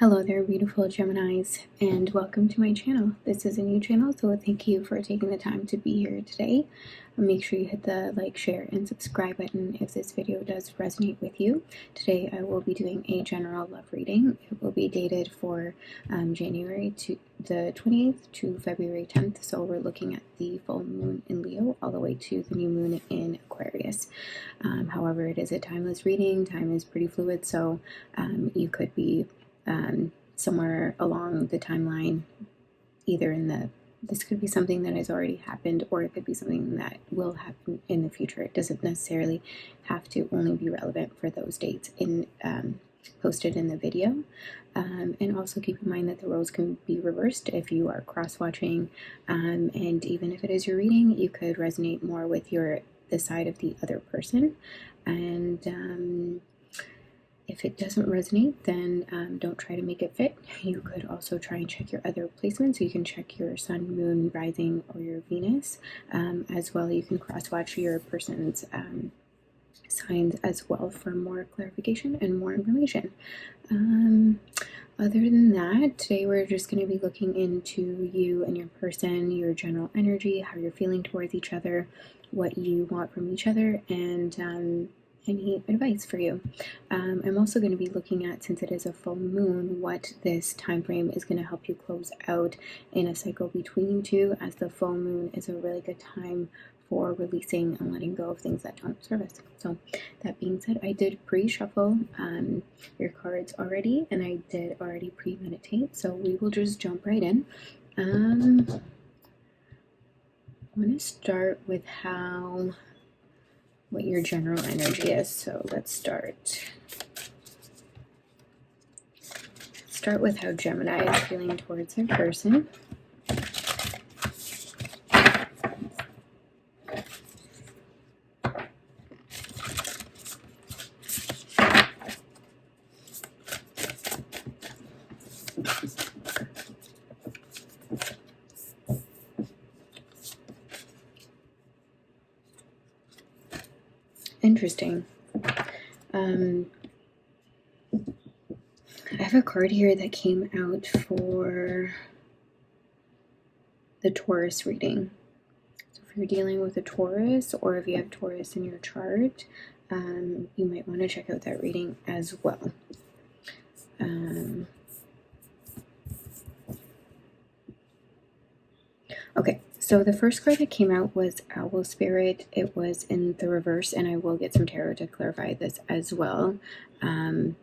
Hello there, beautiful Geminis, and welcome to my channel. This is a new channel, so thank you for taking the time to be here today. Make sure you hit the like, share, and subscribe button if this video does resonate with you. Today I will be doing a general love reading. It will be dated for January to the 28th to February 10th, so we're looking at the full moon in Leo all the way to the new moon in Aquarius. However, it is a timeless reading. Time is pretty fluid, so you could be somewhere along the timeline, either this could be something that has already happened, or it could be something that will happen in the future. It doesn't necessarily have to only be relevant for those dates posted in the video. And also keep in mind that the roles can be reversed if you are cross-watching, and even if it is your reading, you could resonate more with the side of the other person. And if it doesn't resonate, then don't try to make it fit. You could also try and check your other placements. So you can check your sun, moon, rising, or your Venus. As well, you can cross-watch your person's signs as well for more clarification and more information. Other than that, today we're just going to be looking into you and your person, your general energy, how you're feeling towards each other, what you want from each other, and any advice for you. I'm also going to be looking at, since it is a full moon, what this time frame is going to help you close out in a cycle between you two, as the full moon is a really good time for releasing and letting go of things that don't serve us. So that being said, I did pre-shuffle your cards already, and I did already premeditate, so we will just jump right in. I'm going to start with what your general energy is. So let's start with how Gemini is feeling towards their person. Interesting. I have a card here that came out for the Taurus reading. So if you're dealing with a Taurus, or if you have Taurus in your chart, you might want to check out that reading as well. Okay, so the first card that came out was Owl Spirit. It was in the reverse, and I will get some tarot to clarify this as well. The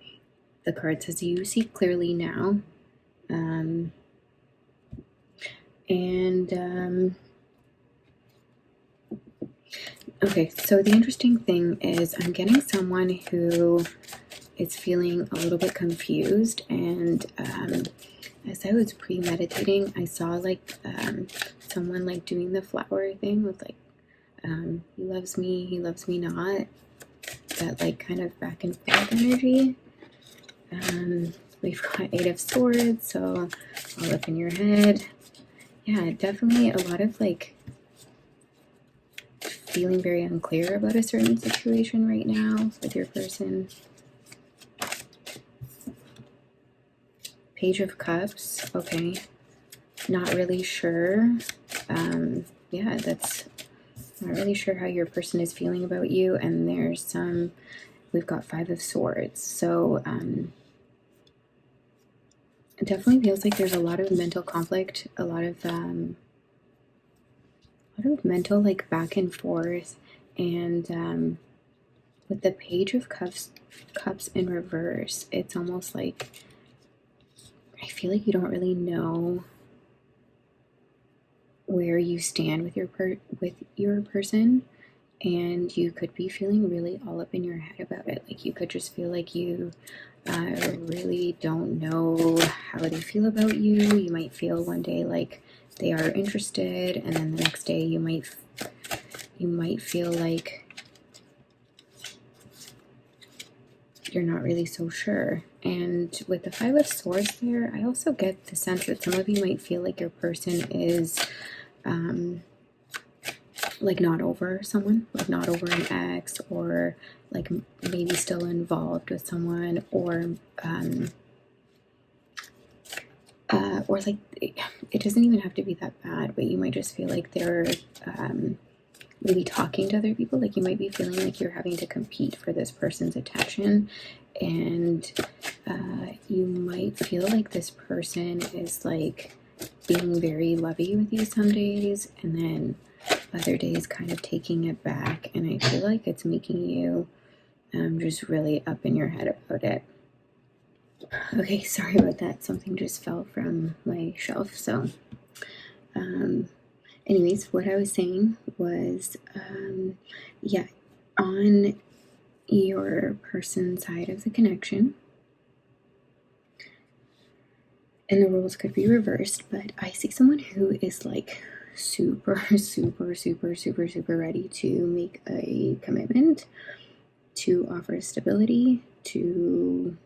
card says, "You see clearly now." Okay, so the interesting thing is I'm getting someone who is feeling a little bit confused, and as I was premeditating, I saw like someone like doing the flower thing with like he loves me not, that like kind of back and forth energy. We've got 8 of Swords, so all up in your head. Yeah, definitely a lot of like feeling very unclear about a certain situation right now with your person. Page of Cups. Okay, not really sure. Yeah, that's not really sure how your person is feeling about you. And there's we've got 5 of Swords, so it definitely feels like there's a lot of mental conflict, a lot of mental like back and forth. And with the Page of Cups in reverse, it's almost like I feel like you don't really know where you stand with your person, and you could be feeling really all up in your head about it. Like you could just feel like you really don't know how they feel about you. You might feel one day like they are interested, and then the next day you might feel like you're not really so sure. And with the 5 of Swords there, I also get the sense that some of you might feel like your person is like not over someone, like not over an ex, or like maybe still involved with someone, or or like it doesn't even have to be that bad, but you might just feel like they're maybe talking to other people. Like you might be feeling like you're having to compete for this person's attention, and you might feel like this person is like being very lovey with you some days, and then other days kind of taking it back. And I feel like it's making you just really up in your head about it. Okay, sorry about that. Something just fell from my shelf. So, anyways, what I was saying was, yeah, on your person's side of the connection, and the roles could be reversed, but I see someone who is like super, super, super, super, super ready to make a commitment, to offer stability, to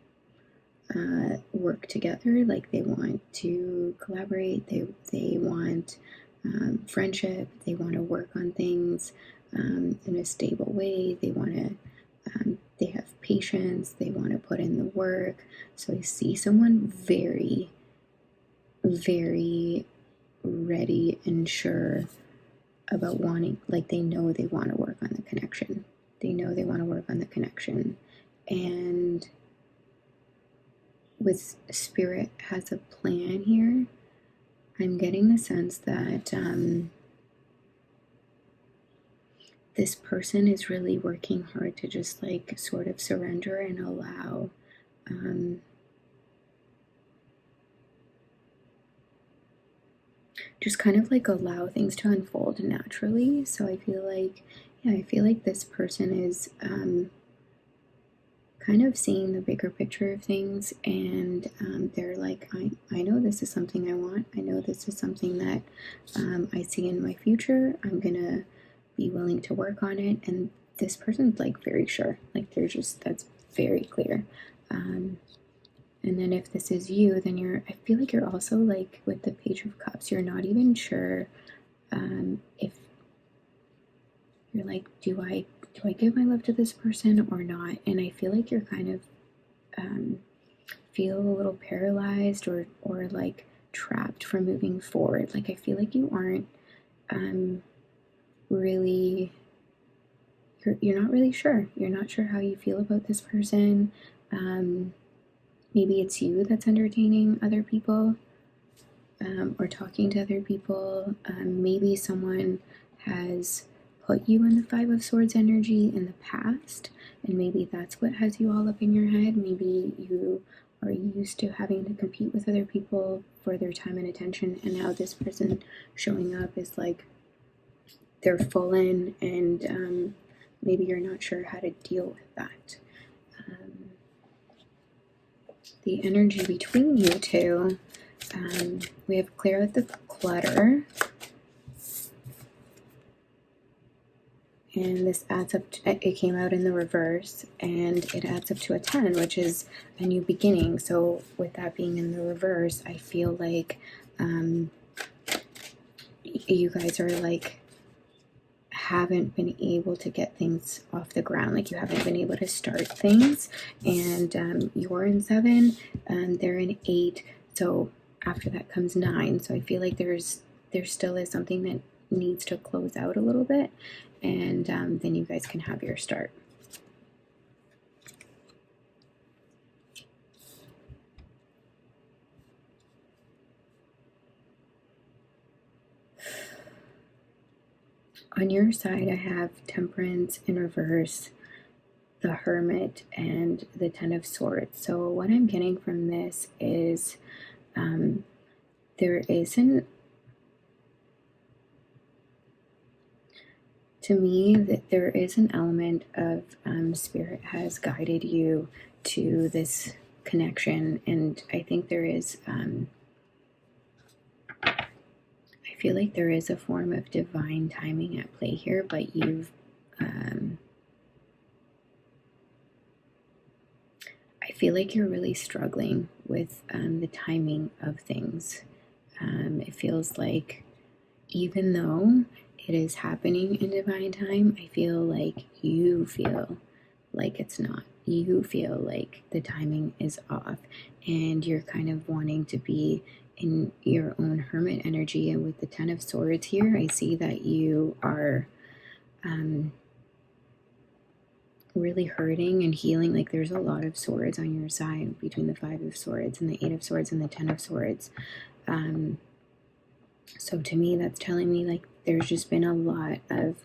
work together. Like they want to collaborate, they want friendship, they want to work on things in a stable way, they want to they have patience, they want to put in the work. So I see someone very, very ready and sure about wanting, like they know they want to work on the connection. They know they want to work on the connection. And with Spirit has a plan here, I'm getting the sense that this person is really working hard to just like sort of surrender and allow just kind of like allow things to unfold naturally. So I feel like, yeah, I feel like this person is kind of seeing the bigger picture of things, and they're like, I know this is something I want. I know this is something that I see in my future. I'm gonna be willing to work on it. And this person's like very sure, like they're just, that's very clear. And then if this is you, then I feel like you're also like with the Page of Cups, you're not even sure if you're like, do I give my love to this person or not? And I feel like you're kind of feel a little paralyzed or like trapped from moving forward. Like I feel like you aren't really, you're not really sure. You're not sure how you feel about this person. Maybe it's you that's entertaining other people or talking to other people. Maybe someone has put you in the Five of Swords energy in the past, and maybe that's what has you all up in your head. Maybe you are used to having to compete with other people for their time and attention, and now this person showing up is like they're full in, and maybe you're not sure how to deal with that. The energy between you two, we have clear out the clutter, and this adds up to, it came out in the reverse, and it adds up to a 10, which is a new beginning. So with that being in the reverse, I feel like you guys are like haven't been able to get things off the ground. Like you haven't been able to start things, and you're in 7, they're in 8, so after that comes 9. So I feel like there still is something that needs to close out a little bit, and then you guys can have your start. On your side, I have Temperance in reverse, the Hermit, and the 10 of Swords. So what I'm getting from this is there isn't, to me, that there is an element of Spirit has guided you to this connection, and I think there is I feel like there is a form of divine timing at play here, but you've I feel like you're really struggling with the timing of things. It feels like even though it is happening in divine time, I feel like you feel like it's not. You feel like the timing is off, and you're kind of wanting to be in your own hermit energy. And with the Ten of Swords here, I see that you are really hurting and healing. Like there's a lot of swords on your side between the Five of Swords and the Eight of Swords and the Ten of Swords. So to me, that's telling me like there's just been a lot of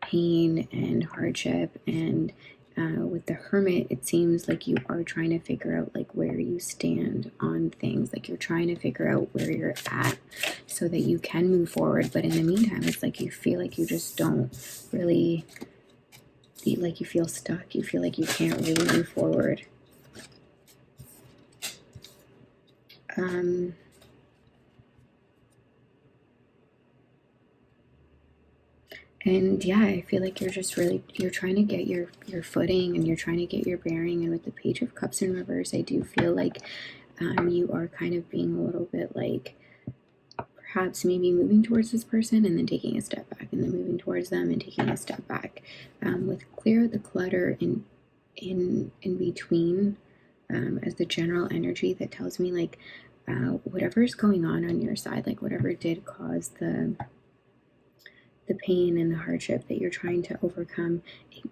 pain and hardship. And with the Hermit, it seems like you are trying to figure out like where you stand on things. Like you're trying to figure out where you're at so that you can move forward. But in the meantime, it's like you feel like you just don't really, like you feel stuck. You feel like you can't really move forward. And yeah, I feel like you're just really, you're trying to get your footing and you're trying to get your bearing. And with the Page of Cups in reverse, I do feel like you are kind of being a little bit like perhaps maybe moving towards this person and then taking a step back and then moving towards them and taking a step back. With clear the clutter in between as the general energy, that tells me like whatever's going on your side, like whatever did cause the pain and the hardship that you're trying to overcome,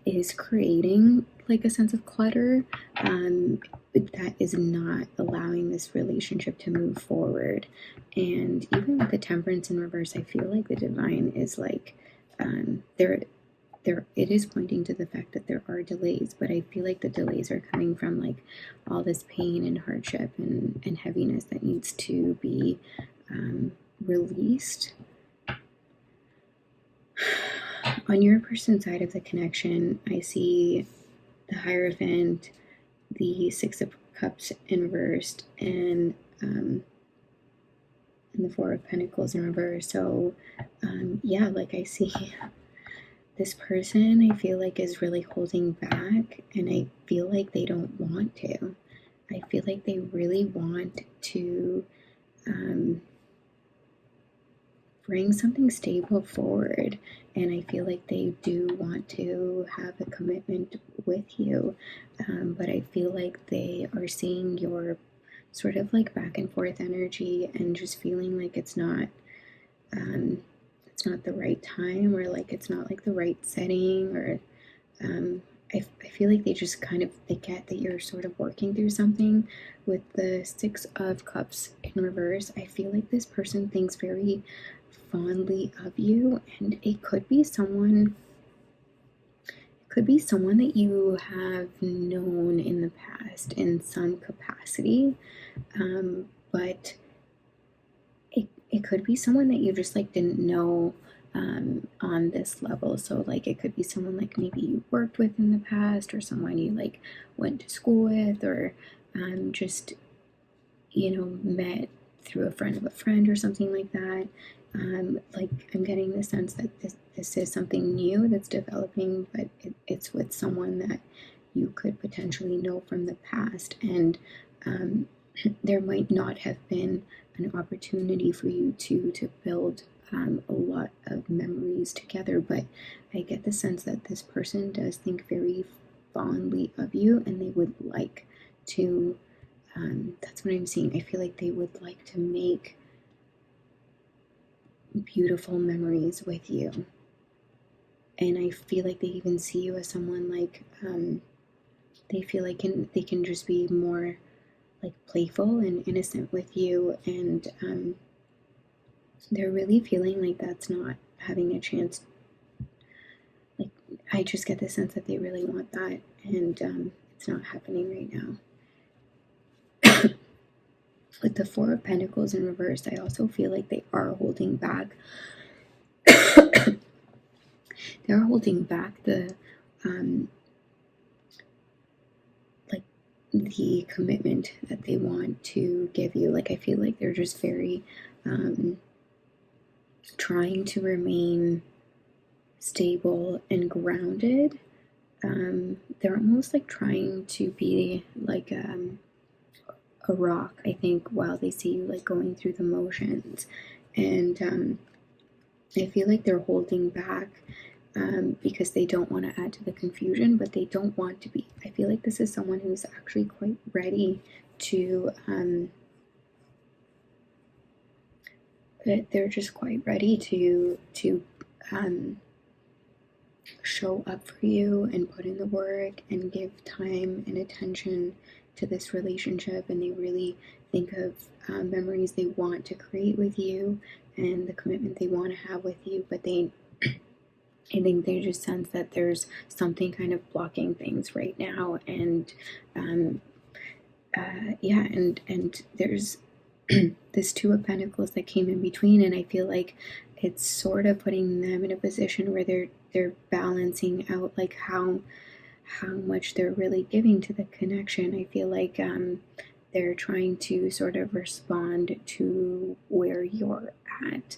is creating like a sense of clutter that is not allowing this relationship to move forward. And even with the Temperance in reverse, I feel like the Divine is like there it is pointing to the fact that there are delays, but I feel like the delays are coming from like all this pain and hardship and heaviness that needs to be released. On your person's side of the connection, I see the Hierophant, the Six of Cups inversed, and the Four of Pentacles in reverse. So yeah, like I see this person, I feel like is really holding back, and I feel like they don't want to. I feel like they really want to bring something stable forward, and I feel like they do want to have a commitment with you, but I feel like they are seeing your sort of like back and forth energy and just feeling like it's not the right time, or like it's not like the right setting, or I feel like they just kind of, they get that you're sort of working through something. With the Six of Cups in reverse, I feel like this person thinks very fondly of you, and it could be someone that you have known in the past in some capacity, but it could be someone that you just like didn't know on this level. So like it could be someone like maybe you worked with in the past, or someone you like went to school with, or just met through a friend of a friend or something like that. Like I'm getting the sense that this is something new that's developing, but it's with someone that you could potentially know from the past, and there might not have been an opportunity for you to build a lot of memories together, but I get the sense that this person does think very fondly of you, and they would like to, that's what I'm seeing. I feel like they would like to make beautiful memories with you, and I feel like they even see you as someone like they feel like they can just be more like playful and innocent with you, and they're really feeling like that's not having a chance. Like I just get the sense that they really want that, and it's not happening right now. With the Four of Pentacles in reverse, I also feel like they are holding back. They're holding back the like the commitment that they want to give you. Like I feel like they're just very trying to remain stable and grounded. They're almost like trying to be like a rock, I think, while they see you like going through the motions. And I feel like they're holding back because they don't want to add to the confusion, but they don't want to be. I feel like this is someone who's actually quite ready to they're just quite ready to show up for you and put in the work and give time and attention to this relationship, and they really think of memories they want to create with you and the commitment they want to have with you, but I think they just sense that there's something kind of blocking things right now, and yeah, and there's this Two of Pentacles that came in between, and I feel like it's sort of putting them in a position where they're balancing out like how much they're really giving to the connection. I feel like they're trying to sort of respond to where you're at.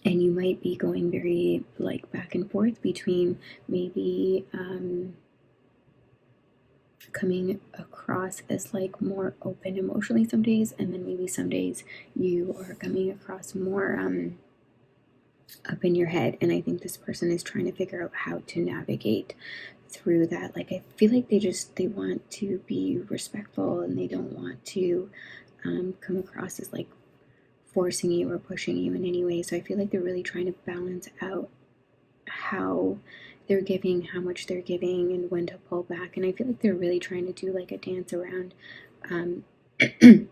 And you might be going very like back and forth between maybe coming across as like more open emotionally some days, and then maybe some days you are coming across more up in your head. And I think this person is trying to figure out how to navigate through that. Like, I feel like they want to be respectful, and they don't want to come across as like forcing you or pushing you in any way. So I feel like they're really trying to balance out how they're giving, how much they're giving, and when to pull back. And I feel like they're really trying to do like a dance around the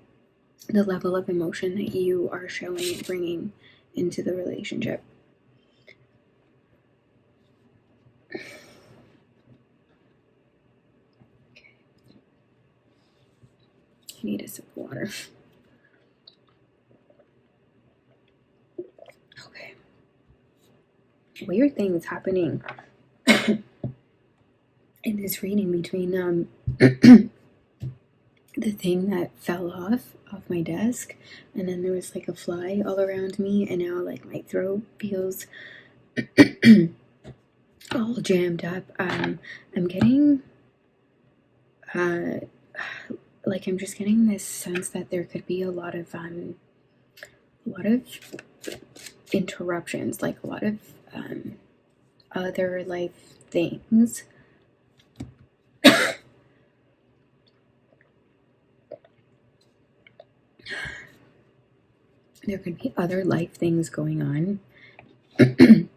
level of emotion that you are showing and bringing into the relationship. Okay. I need a sip of water. Okay. Weird things happening in this reading between the thing that fell off my desk, and then there was like a fly all around me, and now like my throat feels all jammed up. I'm getting like I'm just getting this sense that there could be a lot of interruptions, like a lot of other life things there could be other life things going on that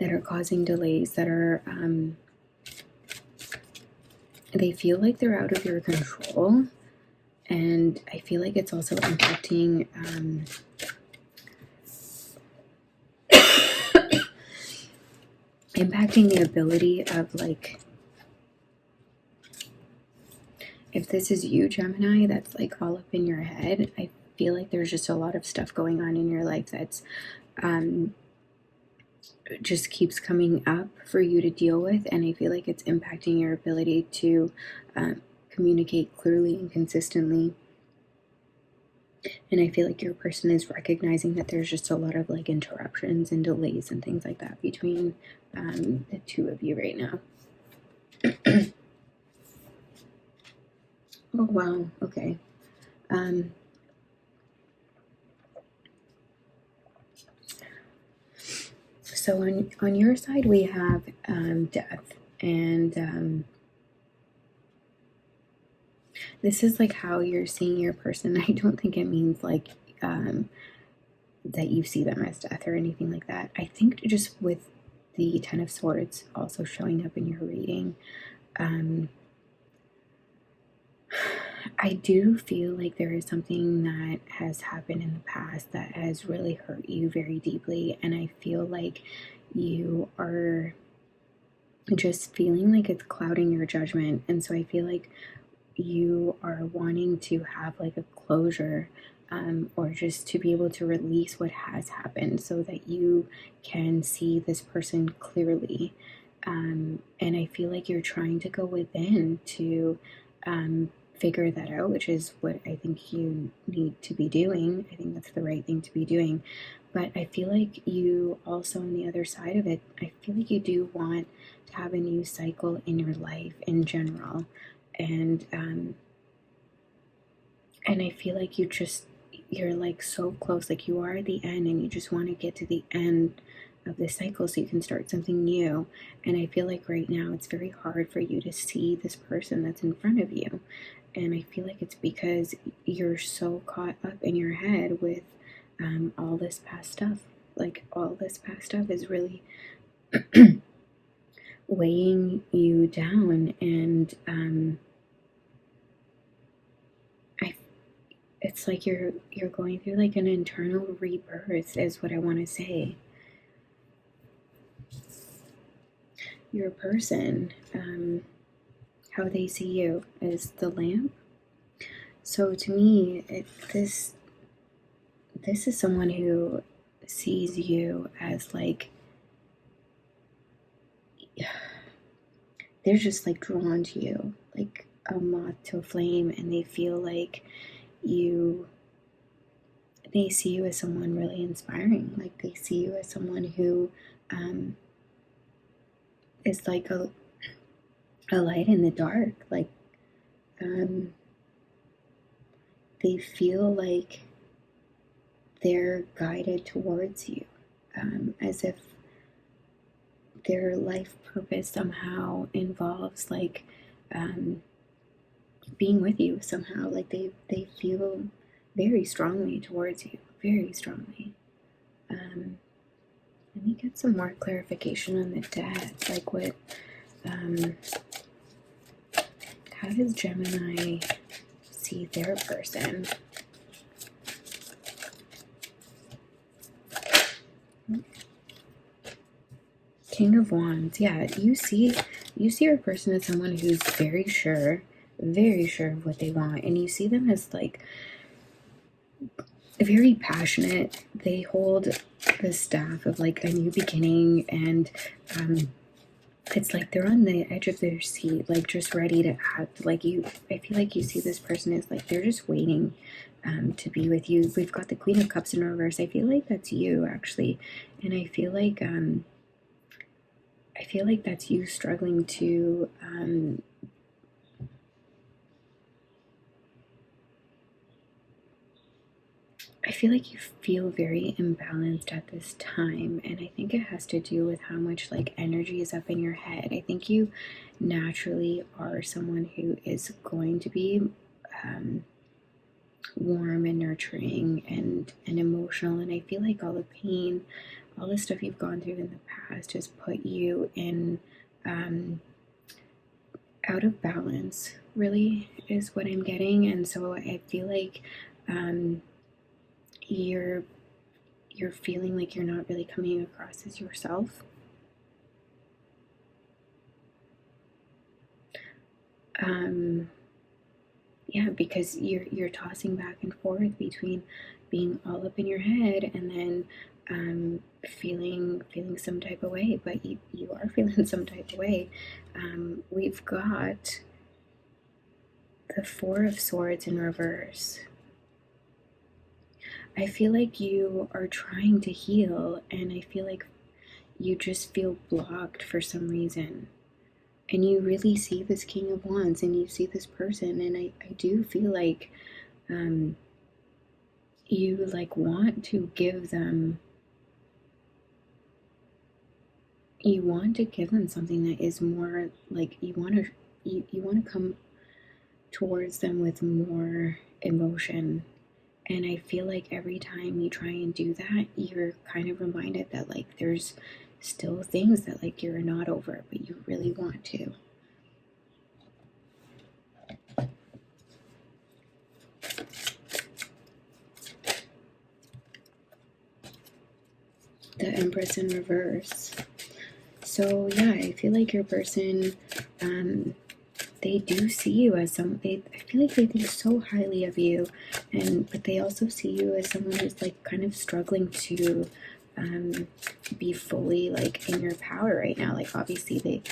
are causing delays, that are they feel like they're out of your control. And I feel like it's also impacting the ability of, like, if this is you, Gemini, that's like all up in your head, I feel like there's just a lot of stuff going on in your life that's just keeps coming up for you to deal with, and I feel like it's impacting your ability to communicate clearly and consistently. And I feel like your person is recognizing that there's just a lot of like interruptions and delays and things like that between the two of you right now. Oh wow, okay. So on your side we have death, and this is like how you're seeing your person. I don't think it means like that you see them as death or anything like that. I think just with the Ten of Swords also showing up in your reading, I do feel like there is something that has happened in the past that has really hurt you very deeply, and I feel like you are just feeling like it's clouding your judgment. And so I feel like you are wanting to have like a closure, or just to be able to release what has happened so that you can see this person clearly. And I feel like you're trying to go within to figure that out, which is what I think you need to be doing. I think that's the right thing to be doing. But I feel like you also, on the other side of it, I feel like you do want to have a new cycle in your life in general. And I feel like you're like so close, like you are at the end, and you just want to get to the end of the cycle so you can start something new. And I feel like right now it's very hard for you to see this person that's in front of you. and I feel like it's because you're so caught up in your head with all this past stuff. Like, all this past stuff is really weighing you down, and it's like you're going through like an internal rebirth, is what I want to say. Your person, how they see you is the lamp. So to me, this is someone who sees you as like, they're just like drawn to you like a moth to a flame, and they feel like they see you as someone really inspiring. Like, they see you as someone who is like a light in the dark. Like, they feel like they're guided towards you, as if their life purpose somehow involves like being with you somehow. Like, they feel very strongly towards you, very strongly. Let me get some more clarification on the dead. Like, what how does Gemini see their person? King of Wands. Yeah, you see your person as someone who's very sure of what they want, and you see them as like very passionate. They hold the staff of like a new beginning, and it's like they're on the edge of their seat, like just ready to act. Like, I feel like you see this person as like they're just waiting to be with you. We've got the Queen of Cups in reverse. I feel like that's you, actually, and I feel like that's you struggling to I feel like you feel very imbalanced at this time, and I think it has to do with how much like energy is up in your head. I think you naturally are someone who is going to be warm and nurturing and emotional, and I feel like all the pain, all the stuff you've gone through in the past has put you in out of balance, really, is what I'm getting. And so I feel like you're feeling like you're not really coming across as yourself. Yeah, because you're tossing back and forth between being all up in your head and then feeling some type of way, but you are feeling some type of way. We've got the Four of Swords in reverse. I feel like you are trying to heal, and I feel like you just feel blocked for some reason. And you really see this King of Wands, and you see this person, and I do feel like you like want to give them something that is more like, you want to come towards them with more emotion. And I feel like every time you try and do that, you're kind of reminded that like there's still things that like you're not over, but you really want to. The Empress in reverse. So yeah, I feel like your person, they do see you as I feel like they think so highly of you, but they also see you as someone who's like kind of struggling to be fully like in your power right now. Like, obviously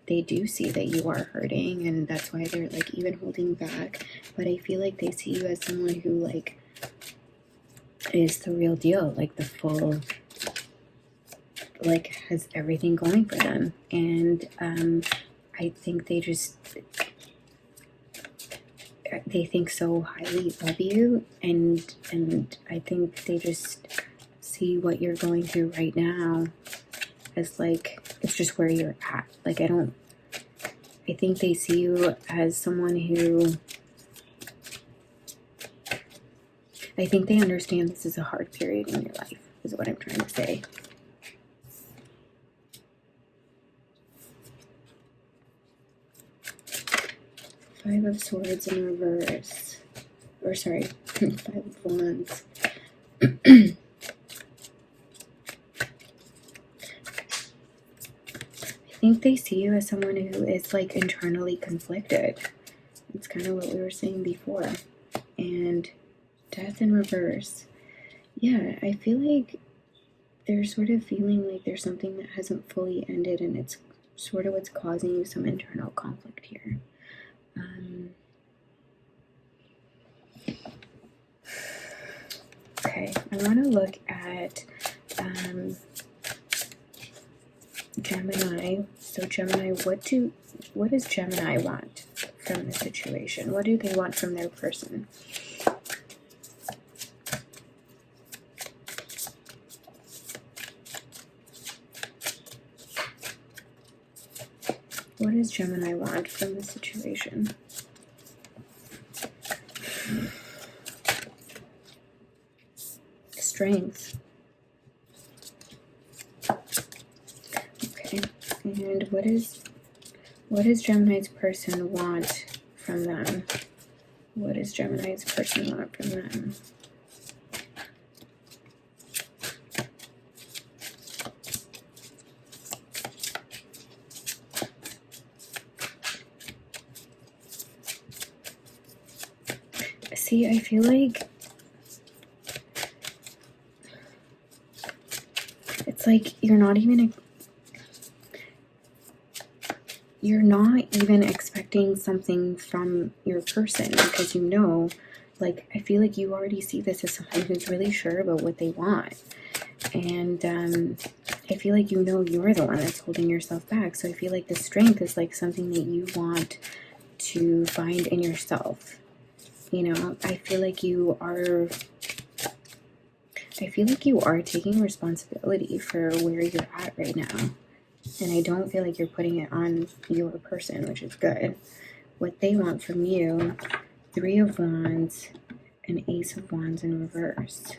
they do see that you are hurting, and that's why they're like even holding back, but I feel like they see you as someone who like is the real deal, like the full, like has everything going for them. And I think they think so highly of you, and I think they just see what you're going through right now as like it's just where you're at. Like, I think they see you as someone who I think they understand this is a hard period in your life, is what I'm trying to say. Five of Swords in reverse. Or sorry, Five of Wands. I think they see you as someone who is like internally conflicted. It's kind of what we were saying before. And Death in reverse. Yeah, I feel like they're sort of feeling like there's something that hasn't fully ended, and it's sort of what's causing you some internal conflict here. Okay, I want to look at Gemini. So Gemini, what does Gemini want from the situation? What do they want from their person? What does Gemini want from the situation? Strength. Okay, and what does Gemini's person want from them? What does Gemini's person want from them? See, I feel like it's like you're not even expecting something from your person, because you know, like, I feel like you already see this as someone who's really sure about what they want. And I feel like you know you're the one that's holding yourself back. So I feel like the strength is like something that you want to find in yourself. You know, I feel like you are taking responsibility for where you're at right now. And I don't feel like you're putting it on your person, which is good. What they want from you, Three of Wands and Ace of Wands in reverse.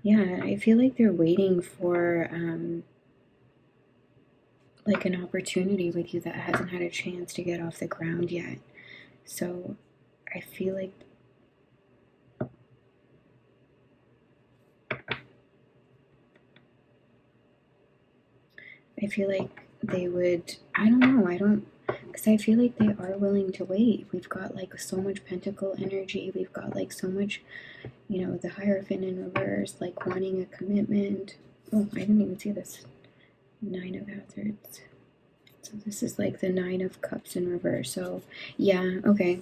Yeah, I feel like they're waiting for like an opportunity with you that hasn't had a chance to get off the ground yet. So I feel like they would, I don't know, because I feel like they are willing to wait. We've got like so much pentacle energy. We've got like so much, you know, the Hierophant in reverse, like wanting a commitment. Oh, I didn't even see this. Nine of Hazards. So this is like the Nine of Cups in reverse. So yeah, okay.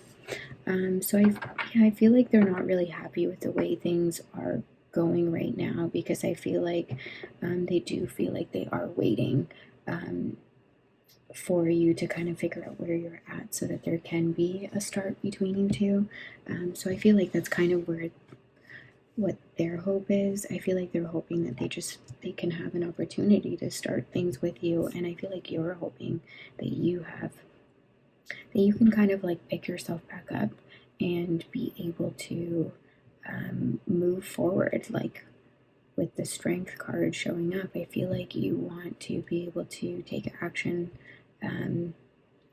So I feel like they're not really happy with the way things are going right now, because I feel like they do feel like they are waiting for you to kind of figure out where you're at, so that there can be a start between you two. So I feel like that's kind of what their hope is. I feel like they're hoping that they can have an opportunity to start things with you, and I feel like you're hoping that you can kind of like pick yourself back up and be able to move forward. Like with the Strength card showing up, I feel like you want to be able to take action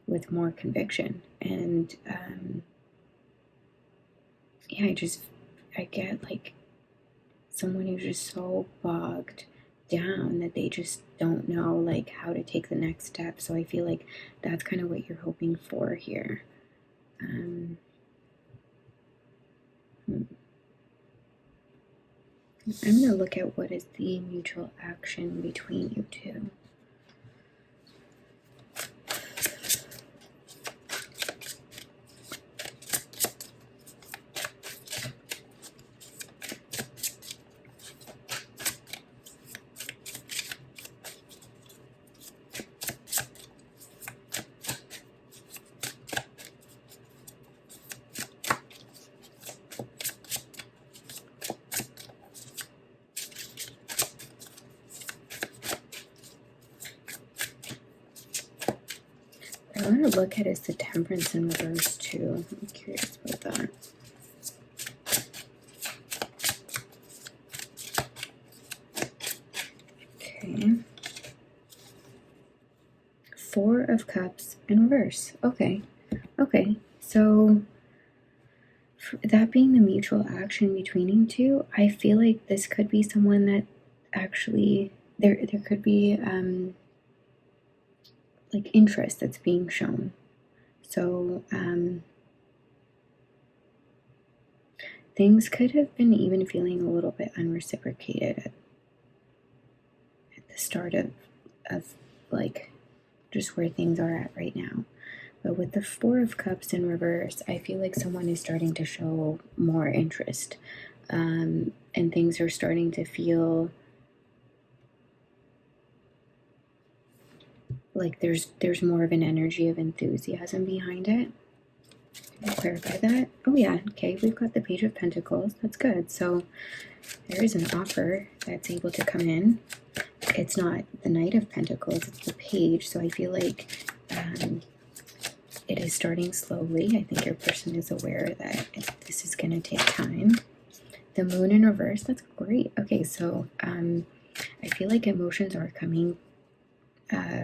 with more conviction. And yeah, I get like someone who's just so bogged down that they just don't know like how to take the next step. So I feel like that's kind of what you're hoping for here. I'm going to look at what is the mutual action between you two. I want to look at is the Temperance in reverse too. I'm curious about that. Okay. Four of Cups in reverse. Okay. Okay. So that being the mutual action between you two, I feel like this could be someone that actually there could be like interest that's being shown. So things could have been even feeling a little bit unreciprocated at the start of like just where things are at right now. But with the Four of Cups in reverse, I feel like someone is starting to show more interest, and things are starting to feel like there's more of an energy of enthusiasm behind it. I'll clarify that. Oh yeah, okay, we've got the Page of Pentacles. That's good. So there is an offer that's able to come in. It's not the Knight of Pentacles, it's the Page. So I feel like it is starting slowly. I think your person is aware that this is going to take time. The Moon in reverse, that's great. Okay, so I feel like emotions are coming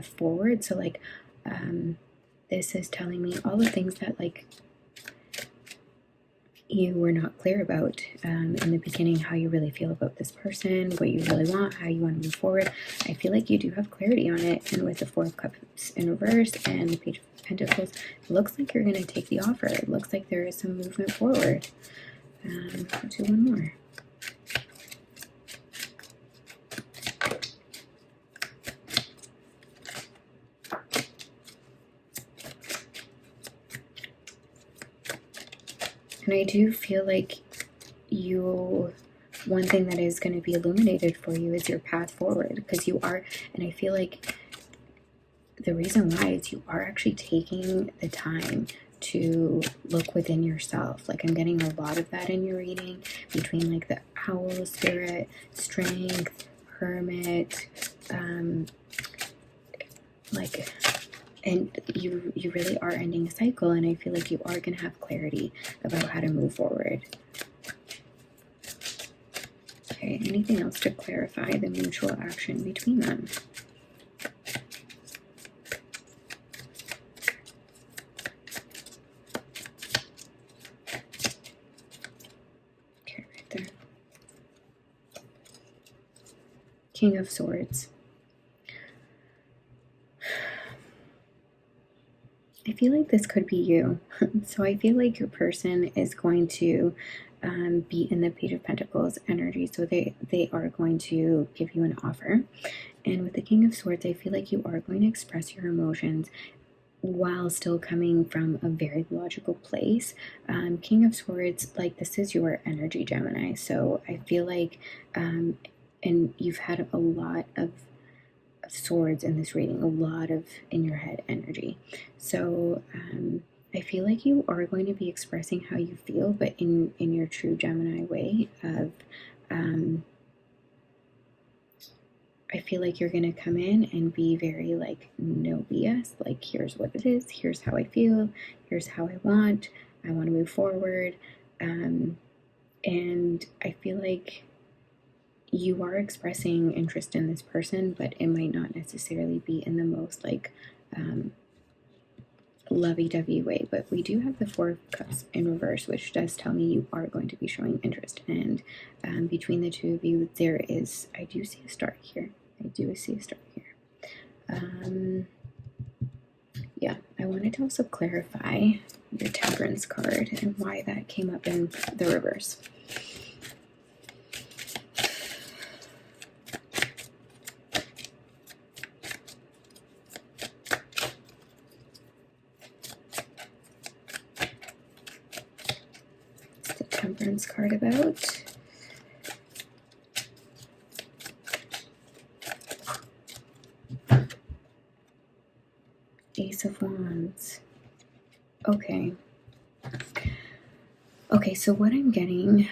forward. So like this is telling me all the things that like you were not clear about in the beginning, how you really feel about this person, what you really want, how you want to move forward. I feel like you do have clarity on it. And with the Four of Cups in reverse and the Page of Pentacles, it looks like you're going to take the offer. It looks like there is some movement forward. Let's do one more. And I do feel like one thing that is going to be illuminated for you is your path forward, because you are, and I feel like the reason why is you are actually taking the time to look within yourself. Like I'm getting a lot of that in your reading, between like the Owl Spirit, Strength, Hermit, like, and you really are ending a cycle, and I feel like you are going to have clarity about how to move forward. Okay, anything else to clarify the mutual action between them? Okay, right there. King of Swords. I feel like this could be you. So I feel like your person is going to be in the Page of Pentacles energy. So they are going to give you an offer. And with the King of Swords, I feel like you are going to express your emotions while still coming from a very logical place. King of Swords, like this is your energy, Gemini. So I feel like, and you've had a lot of swords in this reading, a lot of in your head energy. So I feel like you are going to be expressing how you feel, but in your true Gemini way of I feel like you're going to come in and be very like no BS, like here's what it is, here's how I feel, here's how I want to move forward. And I feel like you are expressing interest in this person, but it might not necessarily be in the most like lovey-dovey way. But we do have the Four of Cups in reverse, which does tell me you are going to be showing interest. And between the two of you, there is, I do see a star here. Yeah, I wanted to also clarify your Temperance card and why that came up in the reverse. Temperance card about. Ace of Wands. Okay. Okay, so what I'm getting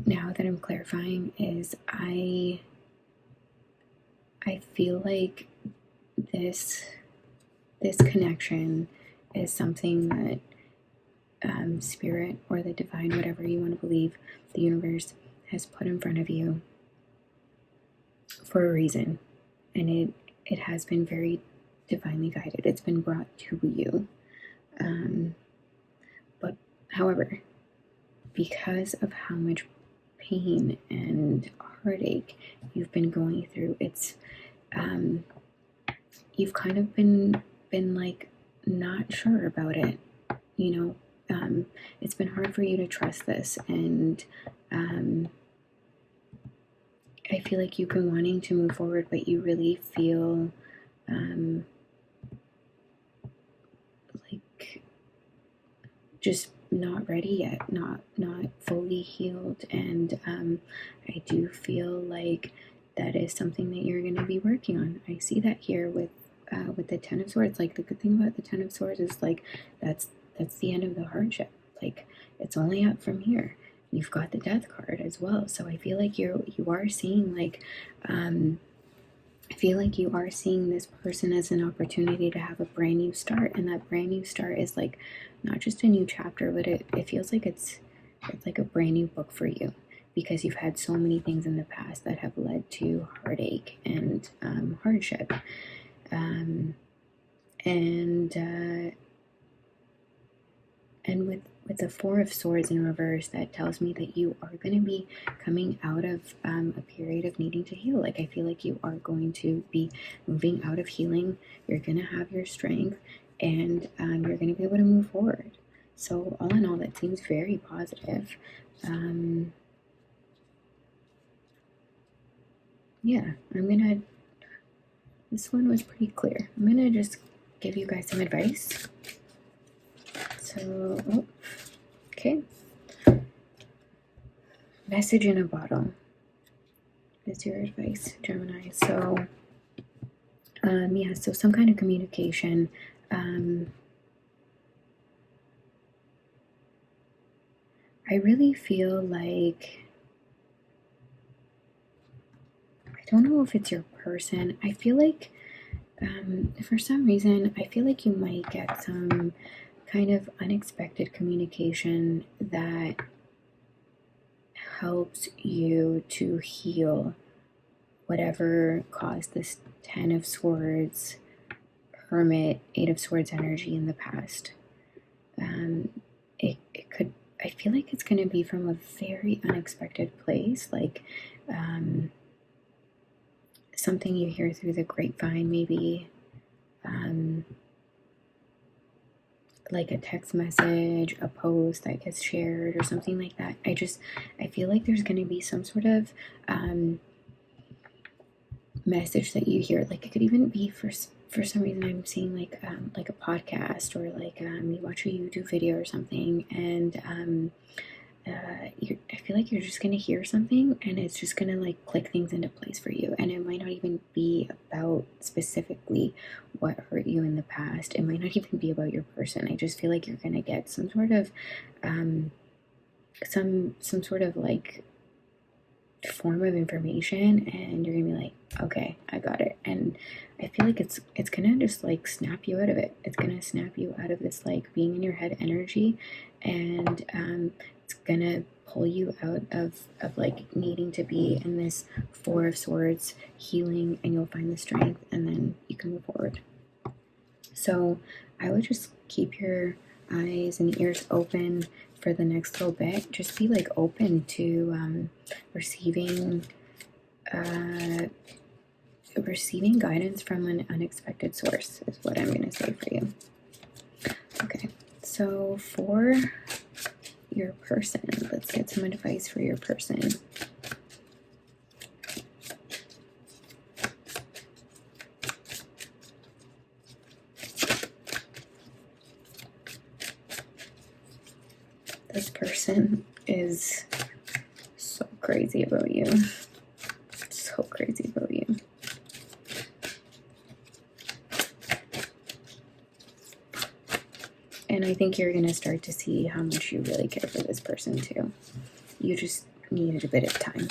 now that I'm clarifying is I feel like this connection is something that spirit or the divine, whatever you want to believe, the universe has put in front of you for a reason. And it has been very divinely guided. It's been brought to you. But however, because of how much pain and heartache you've been going through, it's you've kind of been like not sure about it, you know. It's been hard for you to trust this, and I feel like you've been wanting to move forward, but you really feel like just not ready yet, not fully healed. And I do feel like that is something that you're going to be working on. I see that here with the Ten of Swords. Like, the good thing about the Ten of Swords is like that's the end of the hardship. Like, it's only up from here. You've got the Death card as well, so I feel like you are seeing like I feel like you are seeing this person as an opportunity to have a brand new start, and that brand new start is like not just a new chapter, but it feels like it's like a brand new book for you, because you've had so many things in the past that have led to heartache and hardship, and with the Four of Swords in reverse, that tells me that you are going to be coming out of a period of needing to heal. Like, I feel like you are going to be moving out of healing. You're going to have your strength, and you're going to be able to move forward. So all in all, that seems very positive. Yeah, this one was pretty clear. I'm going to just give you guys some advice. So, okay. Message in a bottle is your advice, Gemini. So, yeah, so some kind of communication. I really feel like, I don't know if it's your person. I feel like, for some reason, I feel like you might get some kind of unexpected communication that helps you to heal whatever caused this Ten of Swords, Hermit, Eight of Swords energy in the past. It could, I feel like it's going to be from a very unexpected place, like something you hear through the grapevine, maybe. Like a text message, a post that gets shared, or something like that. I feel like there's going to be some sort of message that you hear. Like, it could even be for some reason I'm seeing like a podcast, or like you watch a YouTube video or something, and I feel like you're just gonna hear something, and it's just gonna like click things into place for you. And it might not even be about specifically what hurt you in the past. It might not even be about your person. I just feel like you're gonna get some sort of some sort of like form of information, and you're gonna be like, okay, I got it. And I feel like it's gonna just like snap you out of it. It's gonna snap you out of this like being in your head energy, and it's gonna pull you out of like needing to be in this Four of Swords healing, and you'll find the strength, and then you can move forward. So I would just keep your eyes and ears open for the next little bit. Just be like open to receiving guidance from an unexpected source is what I'm going to say for you. Okay, so for your person, let's get some advice for your person. This person is so crazy about you. So crazy about you. And I think you're going to start to see how much you really care for this person too. You just needed a bit of time.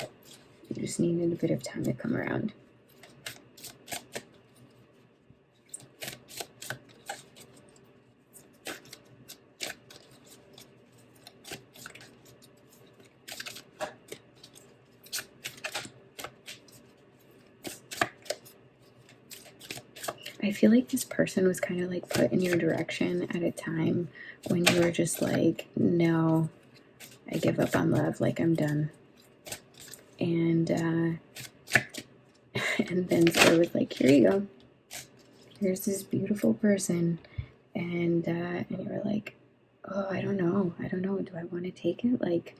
You just needed a bit of time to come around. feel like this person was kind of like put in your direction at a time when you were just like, no, I give up on love, like I'm done. And and then Spirit was like, here you go. Here's this beautiful person. And you were like, oh, I don't know. Do I want to take it? Like,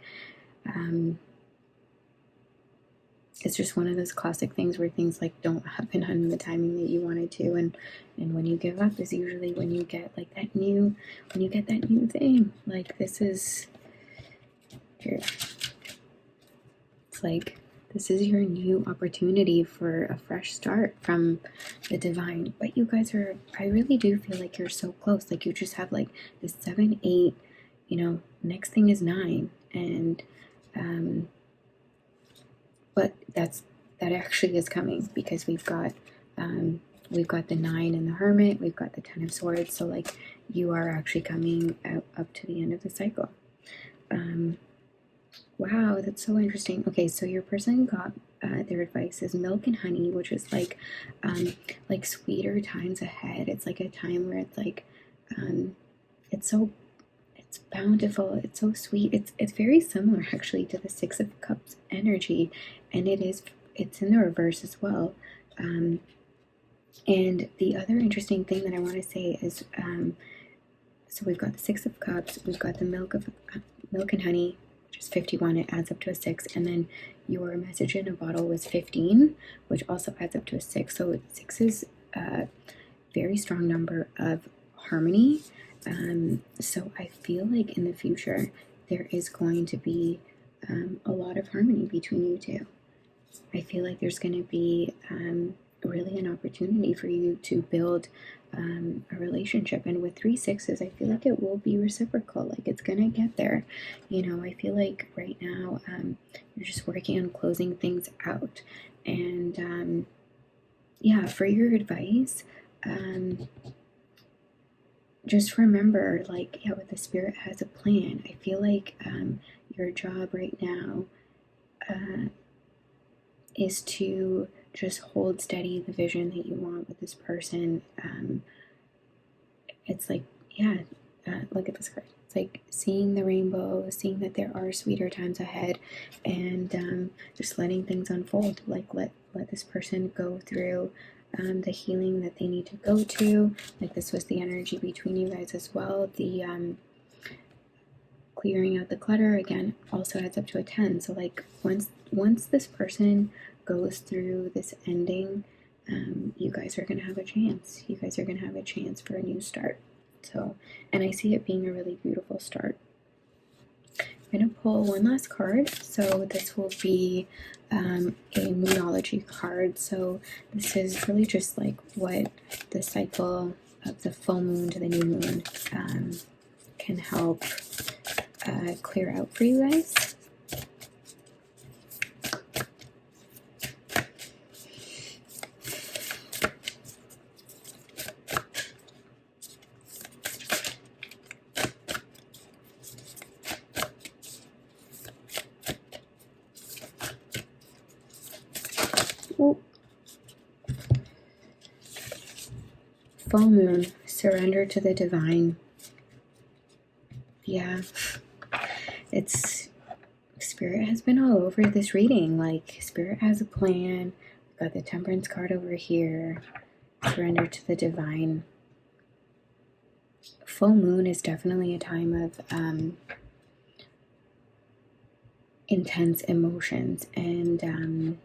it's just one of those classic things where things like don't happen on the timing that you wanted to, and when you give up is usually when you get like that new thing. Like this is here. It's like this is your new opportunity for a fresh start from the divine. But you guys are, I really do feel like you're so close. Like you just have like this 7, 8, next thing is 9, and but that actually is coming, because we've got the 9 and the Hermit, we've got the 10 of Swords, so like you are actually coming up to the end of the cycle. Wow, that's so interesting. Okay, so your person got their advice is milk and honey, which is like sweeter times ahead. It's like a time where it's like it's bountiful, it's so sweet. It's very similar actually to the 6 of Cups energy, and it's in the reverse as well. And the other interesting thing that I want to say is so we've got the 6 of Cups, we've got the milk and honey, which is 51, it adds up to a 6, and then your message in a bottle was 15, which also adds up to a 6. So 6 is a very strong number of harmony. So I feel like in the future there is going to be a lot of harmony between you two. I feel like there's going to be really an opportunity for you to build a relationship, and with 3 6s I feel like it will be reciprocal. Like it's gonna get there. I feel like right now you're just working on closing things out, and yeah, for your advice, just remember, like, yeah, with the Spirit has a plan. I feel like your job right now is to just hold steady the vision that you want with this person. It's like, yeah, look at this card. It's like seeing the rainbow, seeing that there are sweeter times ahead, and just letting things unfold. Like let this person go through the healing that they need to go to. Like this was the energy between you guys as well. The clearing out the clutter again also adds up to a 10. So like once this person goes through this ending, you guys are gonna have a chance. You guys are gonna have a chance for a new start. So, and I see it being a really beautiful start. I'm gonna pull one last card. So this will be a Moonology card. So this is really just like what the cycle of the full moon to the new moon can help clear out for you guys. Full moon, surrender to the divine. Yeah, it's Spirit has been all over this reading. Like Spirit has a plan. We've got the Temperance card over here. Surrender to the divine. Full moon is definitely a time of intense emotions, and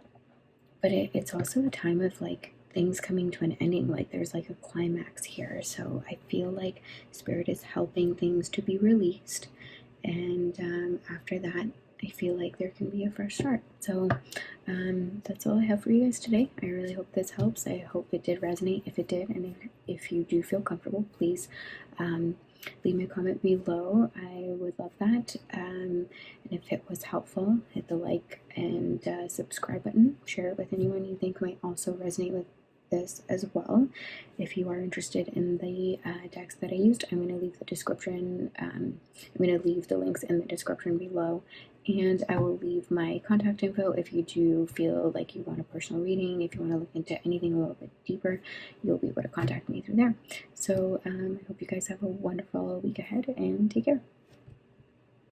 but it's also a time of like things coming to an ending. Like there's like a climax here. So I feel like Spirit is helping things to be released, and after that I feel like there can be a fresh start. So that's all I have for you guys today. I really hope this helps. I hope it did resonate. If it did, and if you do feel comfortable, please leave me a comment below. I would love that. And if it was helpful, hit the like and subscribe button. Share it with anyone you think might also resonate with this as well. If you are interested in the decks that I used, I'm going to leave the description. I'm going to leave the links in the description below, and I will leave my contact info if you do feel like you want a personal reading. If you want to look into anything a little bit deeper, you'll be able to contact me through there. So I hope you guys have a wonderful week ahead, and take care.